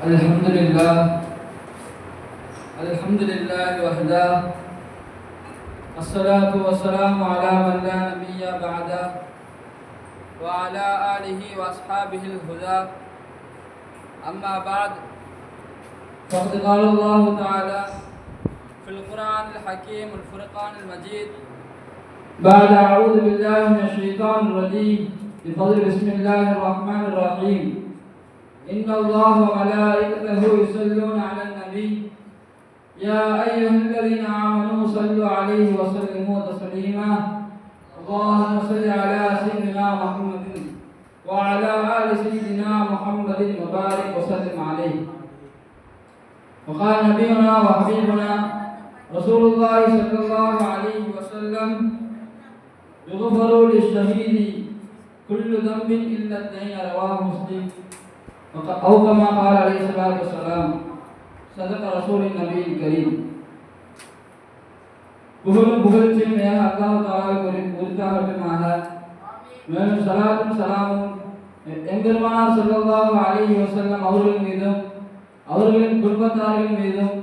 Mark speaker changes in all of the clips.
Speaker 1: الحمد لله وحده، الصلاة والسلام على من لا نبي بعده وعلى آله وأصحابه الهدى. أما بعد، فقد قال الله تعالى في القرآن الحكيم الفرقان المجيد بعد أعوذ بالله من الشيطان الرجيم بفضل بسم الله الرحمن الرحيم. إن الله وملائكته يصلون على النبي يا أيها الذين آمنوا صلوا عليه وسلموا تسليما. اللهم صل على سيدنا محمد وعلى آل سيدنا محمد وبارك وسلم عليه. وقال نبينا وحبيبنا رسول الله صلى الله عليه وسلم: يغفر للشهيد كل ذنب إلا الدين. رواه مسلم. أو كما قال عليه الصلاة والسلام: صدق رسول النبي الكريم. புகழும் புகழ்ச்சியும் அல்லாஹ் தஆலாவுக்கு உரித்தாகட்டுமாக. மேலும் ஸலாத்தும் ஸலாமும் எம்பெருமானார் ஸல்லல்லாஹு அலைஹி வஸல்லம் அவர்கள் மீதும் அவர்களின் குடும்பத்தார்கள் மீதும்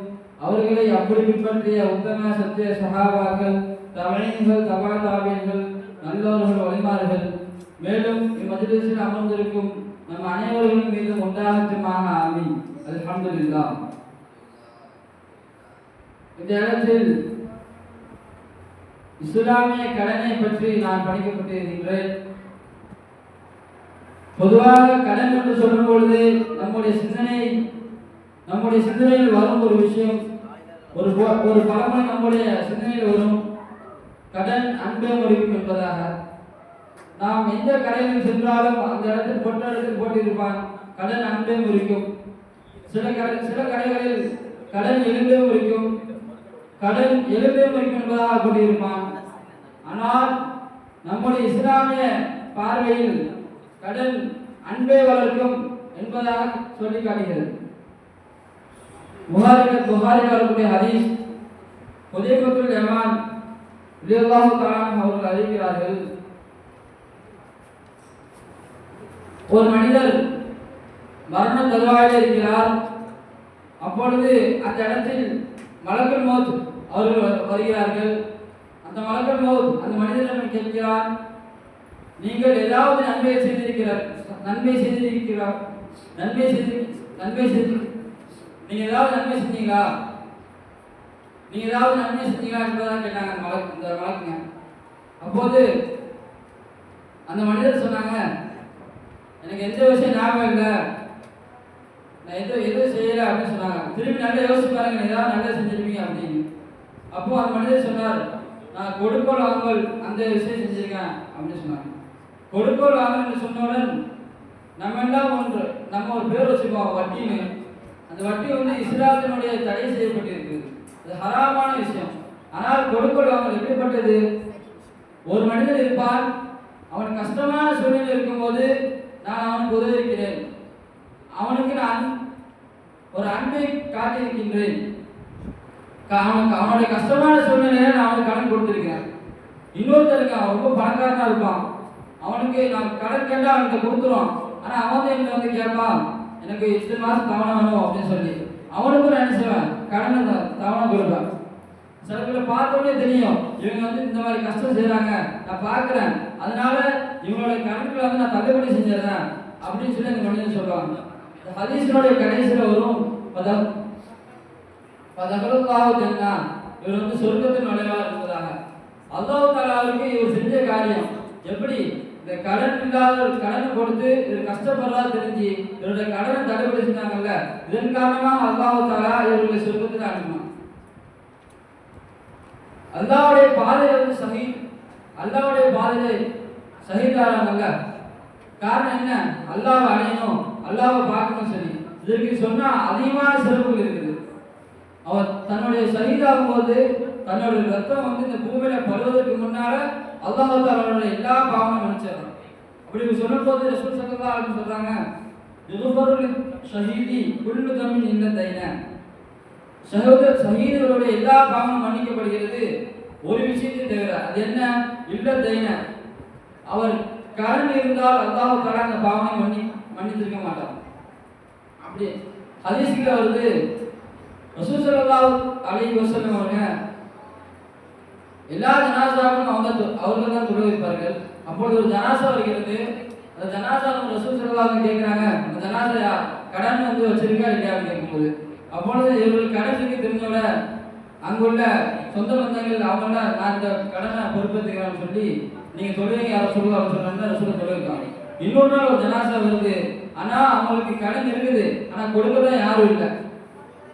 Speaker 1: அவர்களை அப்படி பின்பற்றிய உத்தம சத்திய சஹாபாக்கள், தபீன்கள், தபா தாபீன்கள், நல்லோர்கள், வலிமார்கள், மேலும் இம்மஜ்லிஸில் அமர்ந்திருக்கும் நம் அனைவர்களின் மீதும் உண்டாகட்டுமாக. ஆமீன். அல்ஹம்துலில்லாஹ். இந்த இடத்தில் இஸ்லாமிய கடனை பற்றி நான் படிக்கப்பட்டிருக்கின்றேன். பொதுவாக கடன் என்று சொல்லும் பொழுது நம்முடைய சிந்தனையில் வரும் ஒரு விஷயம், ஒரு பழமொழி நம்முடைய சிந்தனையில் வரும்: கடன் அன்பே முறிக்கும் என்பதாக. நாம் எந்த கடையில் சென்றாலும் அந்த இடத்தில் போட்டிருப்பான் கடன் அன்பே முறிக்கும். சில கடைகளில் கடன் எலும்பே முறிக்கும், கடன் எலும்பே முறிக்கும் என்பதாக போட்டிருப்பான். ஆனால் நம்முடைய இஸ்லாமிய பார்வையில் கடன் அன்பே வளர்க்கும் என்பதாக சொல்லி காட்டுகிறது. புகாரில் வரக்கூடிய ஹதீஸ், ஹுதைஃபத்துல் யமான் ரலியல்லாஹு தஆலா அவர்கள் அறிவிக்கிறார்கள்: ஒரு மனிதர் மரண தருவாயில் இருக்கிறார். அப்பொழுது அந்த இடத்தில் மலக்குல் மௌத் அவர்கள் வருகிறார்கள். அந்த மலக்குல் மௌத் அந்த மனிதனிடம் கேட்கிறார்: நீங்கள் ஏதாவது நன்மை செய்திருக்கிறீர்களா என்பதாக கேட்டாங்க இந்த வழக்குங்க. அப்போது அந்த மனிதர் சொன்னாங்க: எனக்கு எந்த விஷயம் ஞாபகம் இல்லை, நான் எதுவும் செய்யலை அப்படின்னு சொன்னாங்க. திரும்பி நல்லா யோசிச்சு பாருங்க, ஏதாவது நல்லா செஞ்சிருப்பீங்க அப்படின்னு. அப்போ அந்த மனிதர் சொன்னார்: நான் கொடுக்கல் வாங்கல் அந்த விஷயம் செஞ்சிருக்கேன் அப்படின்னு சொன்னாங்க. கொடுக்கல் வாங்கல் சொன்னவுடன் நம்ம ஒரு பேர் வச்சுக்குவோம், வட்டின்னு. அந்த வட்டி இஸ்லாத்தினுடைய தடை செய்யப்பட்டிருக்கு, அது ஹராமான விஷயம். ஆனால் கொடுக்கல் வாங்கல் எப்படிப்பட்டது? ஒரு மனிதன் இருப்பான், அவன் கஷ்டமான சூழ்நிலை இருக்கும்போது நான் அவனுக்கு உதவியிருக்கிறேன், அவனுக்கு நான் ஒரு அன்பை காட்டியிருக்கின்றேன், அவனுடைய கஷ்டமான சூழ்நிலையை நான் அவனுக்கு கடன் கொடுத்திருக்கிறேன். இன்னொருத்தருக்கு அவன் ரொம்ப பணக்காரனா இருப்பான், அவனுக்கு நான் கடன் கேட்டால் அவனுக்கு கொடுத்துருவான். ஆனால் அவன் என்ன கேட்பான், எனக்கு இத்தனை மாதம் தவணை வேணும் அப்படின்னு சொல்லி அவனுக்கும் நான் நினைச்சுவேன் கடனை தவணை கொடுப்பேன். சில பேரை பார்த்தோன்னே தெரியும் இவங்க இந்த மாதிரி கஷ்டம் செய்கிறாங்க, நான் பார்க்குறேன், அதனால இவங்களோட கணக்குல நான் தள்ளுபடி செஞ்சிடறேன் அப்படின்னு சொல்லி அந்த மனிதன் சொல்லுவாங்க. இந்த ஹதீஸினுடைய கடைசியில் வரும் ஜன்னா, இவர் சொர்க்கத்தின் நுழைவார் என்பதாக. அல்லாஹ் தஆலாவுக்கு இவர் செஞ்ச காரியம் எப்படி? இந்த கடன் இல்லாத கடனை கொடுத்து இவர் கஷ்டப்படுறதா தெரிஞ்சு இவருடைய கடனை தள்ளுபடி செஞ்சாங்கல்ல, இதன் காரணமாக அல்லாஹ் தஆலா இவர்களை சொர்க்கத்தில் அனுப்பினான். அல்லாஹ்வுடைய பாதையில அல்லாஹ்வுடைய பாதையில ஷஹீதானாங்கல்ல, காரணம் என்ன? அல்லாஹ்வை அடையணும், அல்லாஹ்வை பார்க்கணும். சரி, இதற்கு சொன்னா அதிகமான சிறப்புகள் இருக்குது. அவர் தன்னுடைய ஷஹீதாகும் போது தன்னுடைய ரத்தம் இந்த பூமியில படுவதற்கு முன்னால அல்லாஹ் தஆலாவுடைய எல்லா பாவமும் மன்னிச்சிடறான். அப்படி சொல்லும் போது ரசூல் ஸல்லல்லாஹு அலைஹி வஸல்லம் சொல்றாங்க: யுக்ஃபரு லிஷஹீதி குல்லு தமின் இல்ல தைன. ஷஹீதுகளுடைய எல்லா பாவமும் மன்னிக்கப்படுகிறது, ஒரு விஷயத்தை தவிர. அது என்ன? இல்ல தைன. அவர் கடன் இருந்தால் அல்லாஹ் தஆலா அந்த பாவனை மன்னித்திருக்க மாட்டார். அப்படி ஹதீஸ்ல வருது ரசூல் ஸல்லல்லாஹு அலைஹி வஸல்லம் அவங்க எல்லா ஜனாசாவுக்கும் அவர்கள் தான் தொழு வைப்பார்கள். அப்பொழுது ஒரு ஜனாசா வருகிறது. அந்த ஜனாசா ரசூல் ஸல்லல்லாஹு அலைஹி கேட்கிறாங்க, அந்த ஜனாசா கடன் வந்து வச்சிருக்கா இல்லையா கேட்கும்போது, அப்பொழுது இவர்கள் கடன் இருக்கு தெரிஞ்சோட அங்குள்ள சொந்த பந்தங்கள் அவங்கள நான் இந்த கடனை பொறுப்பேற்றுக்கிறேன்னு சொல்லி நீங்க தொழுவீங்க யாரை சொல்லுவா சொன்னா ரசூல் தொழுவிருக்காங்க. இன்னொரு நாள் ஒரு ஜனாசா வருது. ஆனா அவங்களுக்கு கடன் இருக்குது, ஆனா கொடுக்கதான் யாரும் இல்லை.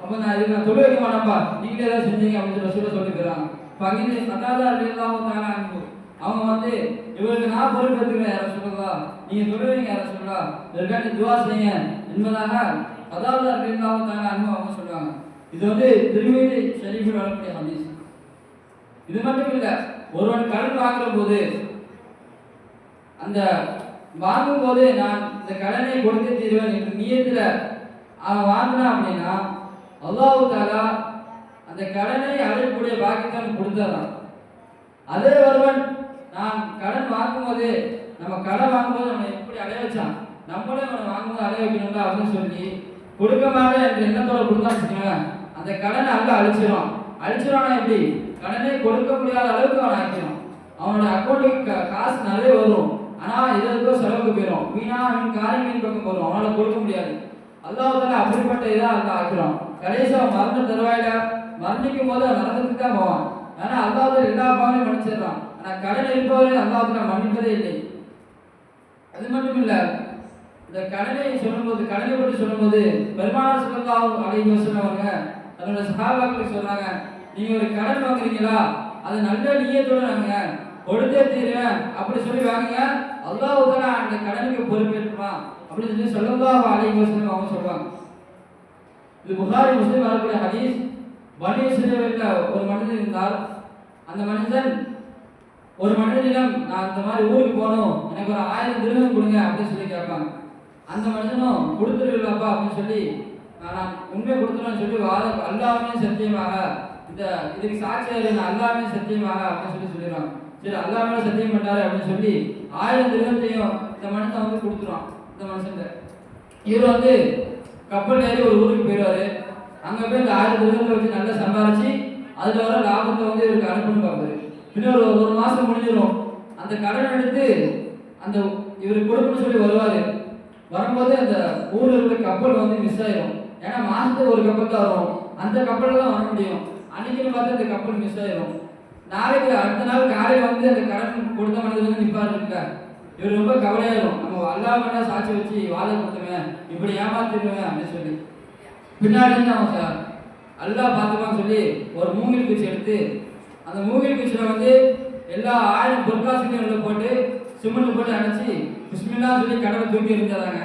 Speaker 1: அப்ப நான் இதுக்கு நான் தொழு வைக்க மாட்டேன்ப்பா, நீங்களே ஏதாவது செஞ்சீங்க அப்படின்னு ரசூலை சொல்லிக்கிறாங்க. பகிர்ந்து கதாதா அல்லாஹ் அவங்க வந்து இவருக்கு நான் பொறுப்பேற்றுக்கிறேன் யாரை சொல்லுவா, நீங்க தொழுவீங்க யாரை சொல்லுவா, இதற்காண்டி துவா செய்யுங்க என்பதாக கதாதா அல்லாஹ் அவங்க சொல்லுவாங்க. இது வந்து திருமீதி ஷரீஃபில் வரக்கூடிய ஹதீஸ். இது மட்டும் இல்லை, ஒருவன் கடன் வாங்குற போது அந்த வாங்கும் போது நான் இந்த கடனை கொடுத்து தீர்வேன் என்று நியத்துல அவன் வாங்கினான் அப்படின்னா அல்லாஹ் தஆலா அந்த கடனை அடையக்கூடிய பாக்கியத்தை கொடுத்துறான். அதே ஒருவன் நான் கடன் வாங்கும்போது நம்ம கடன் வாங்கும்போது நம்ம எப்படி அடைய வச்சான், நம்மளே அவனை வாங்கும்போது அடைய வைக்கணும்ல அப்படின்னு சொல்லி கொடுக்க மாட்டேன் என்ற எண்ணத்தோட கொடுத்தான்னு அந்த கடனை அல்லாஹ் அழிச்சிருவானா எப்படி, கடனை கொடுக்க முடியாத அளவுக்கு அவன் ஆக்கிடும். அவனோட அக்கௌண்ட்டுக்கு காசு நிறைய வரும், ஆனா இதற்கோ செலவுக்கு போயிடும், வீணா அவன் காரியங்களின் பக்கம் வரும், அவனால கொடுக்க முடியாது. அல்லாஹ் தஆலா அப்படிப்பட்ட இதாக அல்லாஹ் ஆக்கிறோம். கடைசி அவன் மரண தருவாயில மரணிக்கும் போது அவன் நரகத்துக்கு தான் போவான். ஆனா அல்லாஹ் தஆலா எல்லா பாவனையும் மன்னிச்சிடறான். ஆனா கடன் இருப்பவரை அல்லாஹ் தஆலா மன்னிப்பதே இல்லை. அது மட்டும் இல்ல, இந்த கடனை சொல்லும்போது கடனை பற்றி சொல்லும்போது பெருமானார் ஸல்லல்லாஹு அலைஹி வஸல்லம் அவங்க தன்னோட சஹாபாக்களுக்கு சொல்றாங்க, நீங்க ஒரு கடன் வாங்குறீங்களா அது நல்ல நியத்தோட நாங்க கொடுத்தே தீருவேன் அப்படி சொல்லி வாங்குங்க, அல்லாஹ் தஆலா அந்த கடனுக்கு பொறுப்பேற்பான் அப்படின்னு சொல்லி ஸல்லல்லாஹு அலைஹி வஸல்லம் அவங்க சொல்றாங்க. இது புகாரி முஸ்லிம் வரக்கூடிய ஹதீஸ். பனி இஸ்ரவேல்ல ஒரு மனிதன் இருந்தார். அந்த மனிதன் ஒரு மனிதனிடம் நான் இந்த மாதிரி ஊருக்கு போகணும், எனக்கு ஒரு 1000 திரகம் கொடுங்க அப்படின்னு சொல்லி கேட்பாங்க. அந்த மனிதனும் கொடுத்துருவில்லாப்பா அப்படின்னு சொல்லி நான் உண்மை கொடுத்துருவேன்னு சொல்லி அல்லாஹ்வே சத்தியமாக இந்த இதுக்கு சாட்சியாரு நான் அல்லாஹ்வே சத்தியமாக அப்படின்னு சொல்லிடுவாங்க. சரி அல்லாஹ்வே சத்தியம் பண்ணாரு அப்படின்னு சொல்லி 1000 திரகத்தையும் இந்த மனுஷன் வந்து கொடுத்துருவான். இந்த மனுஷன் இவர் வந்து கப்பல் ஏறி ஒரு ஊருக்கு போயிடுவாரு. அங்க போய் இந்த 1000 திரகத்தை வச்சு நல்லா சம்பாரிச்சு அதுல வர லாபத்தை வந்து இவருக்கு அனுப்பணும் பார்ப்பாரு. இன்னொரு ஒரு மாசம் முடிஞ்சிடும். அந்த கடன் எடுத்து அந்த இவருக்கு கொடுக்கணும்னு சொல்லி வருவாரு. வரும்போது அந்த ஊர்ல இருக்கிற கப்பல் வந்து மிஸ் ஆயிடும். ஏன்னா மாசத்துக்கு ஒரு கப்பல் தான் வரும், அந்த கப்பலில் தான் வர முடியும். அன்னைக்குன்னு பார்த்து அந்த கப்பல் மிஸ் ஆயிடும். நாளைக்கு அடுத்த நாள் காலையில் வந்து அந்த கடன் கொடுத்த மனிதர் வந்து நிற்பாரு இருக்க. இவர் ரொம்ப கவலையாயிடும், நம்ம அல்லாஹ் பண்ணா சாட்சி வச்சு வாழை கொடுத்துவேன் இப்படி ஏமாத்திடுவேன் அப்படின்னு சொல்லி. பின்னாடி இருந்து அவன் அல்லாஹ் பார்த்துப்பான்னு சொல்லி ஒரு மூங்கில் குச்சி எடுத்து அந்த மூங்கில் குச்சியில் வந்து எல்லா 1000 பொற்காசுகளையும் உள்ள போட்டு சிமெண்ட் போட்டு அடைச்சி பிஸ்மில்லா சொல்லி கடலை தூக்கி எரிஞ்சாங்க.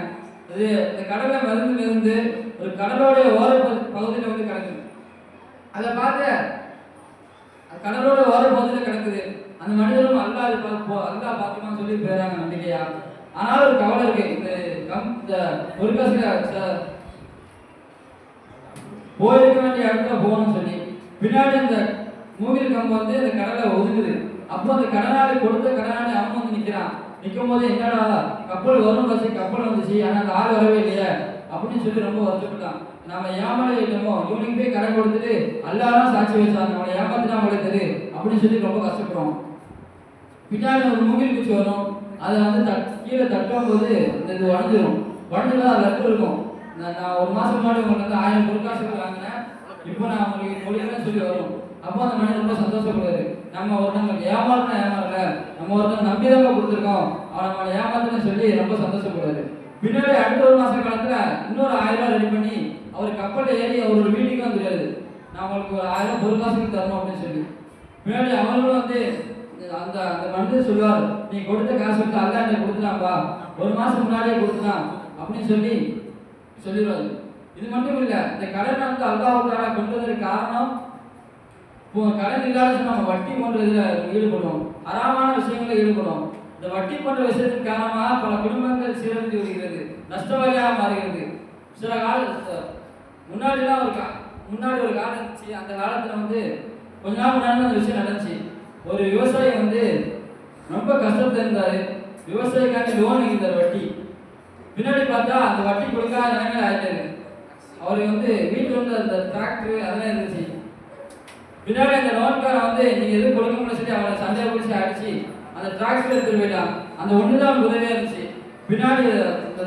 Speaker 1: அது இந்த கடலை மிதந்து ஒரு கடலோடைய ஓர பகுதியில் வந்து கிடக்குது. அதை பார்த்து கடலோட ஓர பகுதியில் கிடக்குது. அந்த மனிதரும் அல்லாஹ் பார்த்துமான்னு சொல்லி போயிடறாங்க நம்பிக்கையா. ஆனாலும் ஒரு கவலை இருக்கு, இந்த பொற்காசுல போயிருக்க வேண்டிய இடத்துல போகணும்னு சொல்லி பின்னாடி அந்த மூங்கில் கம்பு வந்து அந்த கடலை ஒதுங்குது. அப்போ அந்த கடனாளி கொடுத்த கடனாளி அவன் வந்து நிற்கும் போது என்னடா கப்பல் வரும் பஸ் கப்பல் வந்துச்சு, ஆனால் அந்த ஆள் வரவே இல்லையே அப்படின்னு சொல்லி ரொம்ப வருத்தப்பட்டான். நம்ம ஏமாளே இல்லமோ, இவனுக்கு போய் கடன் கொடுத்துட்டு அல்லாதான் சாட்சி வச்சாங்க, அவனை ஏமாத்தினா அவங்களுக்கு தெரியும் அப்படின்னு சொல்லி ரொம்ப கஷ்டப்படுறோம். பின்னாடி ஒரு மூங்கில் குச்சி வரும், அதை வந்து கீழே தட்டும் போது அந்த இது உடஞ்சிடும். உடஞ்சிதான் அது லட்டு இருக்கும். நான் ஒரு மாதம் முன்னாடி உங்களுக்கு வந்து 1000 பொற்காசுகள் வாங்கினேன், இப்போ நான் உங்களுக்கு மொழியெல்லாம் சொல்லி வரும். அப்போ அந்த மனிதன் ரொம்ப சந்தோஷப்படுவாரு. நம்ம ஒருத்தவங்களுக்கு ஏமாறல, நம்ம ஒருத்தவங்க நம்பிதான் கொடுத்துருக்கோம், அவன் நம்மளை ஏமாத்துன்னு சொல்லி ரொம்ப சந்தோஷப்படுவாரு. பின்னாடி அடுத்த ஒரு மாச காலத்துல இன்னொரு 1000 ரூபாய் ரெடி பண்ணி அவர் கப்பலில் ஏறி அவரோட வீட்டுக்கு வந்துடுறாரு. நான் உங்களுக்கு ஒரு 1000 பொற்காசுக்கு தரணும் அப்படின்னு சொல்லி. பின்னாடி அவங்களும் வந்து அந்த அந்த மனிதர் சொல்லுவார், நீ கொடுத்த காசு வந்து அல்லா என்ன கொடுத்துனாப்பா, ஒரு மாசம் முன்னாடியே கொடுத்துனான் அப்படின்னு சொல்லி சொல்லிடுவாரு. இது மட்டும் இல்லை, இந்த கடனை வந்து அல்லாஹ்வுக்காக கொண்டு வந்ததுக்கு காரணம், இப்போ கடன் இல்லாத நம்ம வட்டி போன்ற இதில் ஈடுபடுவோம், அறாமான விஷயங்களில் ஈடுபடுவோம். இந்த வட்டி போன்ற விஷயத்துக்கு காரணமாக பல குடும்பங்கள் சீரழிந்து வருகிறது, நஷ்டவாளியாக மாறுகிறது. சில முன்னாடிலாம் முன்னாடி ஒரு காலம் இருந்துச்சு. அந்த காலத்தில் வந்து கொஞ்ச நாள் முன்னாடி அந்த விஷயம் நடந்துச்சு. ஒரு விவசாயி வந்து ரொம்ப கஷ்டத்தில் இருந்தார். விவசாயிக்காக லோன் இருந்தார் வட்டி. பின்னாடி பார்த்தா அந்த வட்டி கொடுக்காத நிலைமையில ஆயிட்டாரு. அவர் வீட்டில் அந்த டிராக்டர் அதெல்லாம் இருந்துச்சு. பின்னாடி அந்த லோன்காரன் நீங்கள் எதுவும் கொடுக்க முடியும் சொல்லி அவனை சண்டையை பிடிச்சி அடிச்சு அந்த டிராக்டர் எடுத்துட்டு போயிட்டான். அந்த ஒன்று தான் உதவியாக இருந்துச்சு. பின்னாடி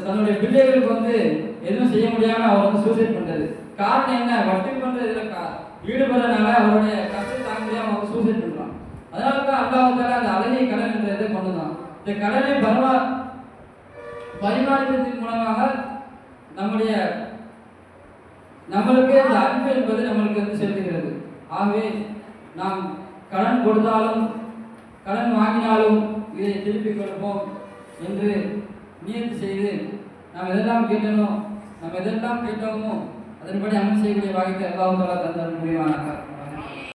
Speaker 1: தன்னுடைய பிள்ளைகளுக்கு எதுவும் செய்ய முடியாமல் அவர் சூசைட் பண்ணுறது. காரணம் என்ன? வட்டி பண்ணுறதுல ஈடுபடுறதுனால அவருடைய கஷ்டத்தை தாங்க முடியாமல் அவங்க சூசைட் பண்ணுறான். அதனால தான் அல்லாஹ்வுத்தாலா அந்த அழகிய கடன் என்றதை கொண்டு தான். இந்த கடனை பரிமாற்றத்தின் மூலமாக நம்மளுக்கு இந்த அன்பு என்பது நம்மளுக்கு செலுத்துகிறது. ஆகவே நாம் கடன் கொடுத்தாலும் கடன் வாங்கினாலும் இதை திருப்பி கொடுப்போம் என்று நியதி செய்து நாம் எதெல்லாம் கேட்டோமோ அதன்படி அமல் செய்யக்கூடிய பாக்கியத்தை அல்லாஹ் தஆலா தந்தருள் புரிவானாக.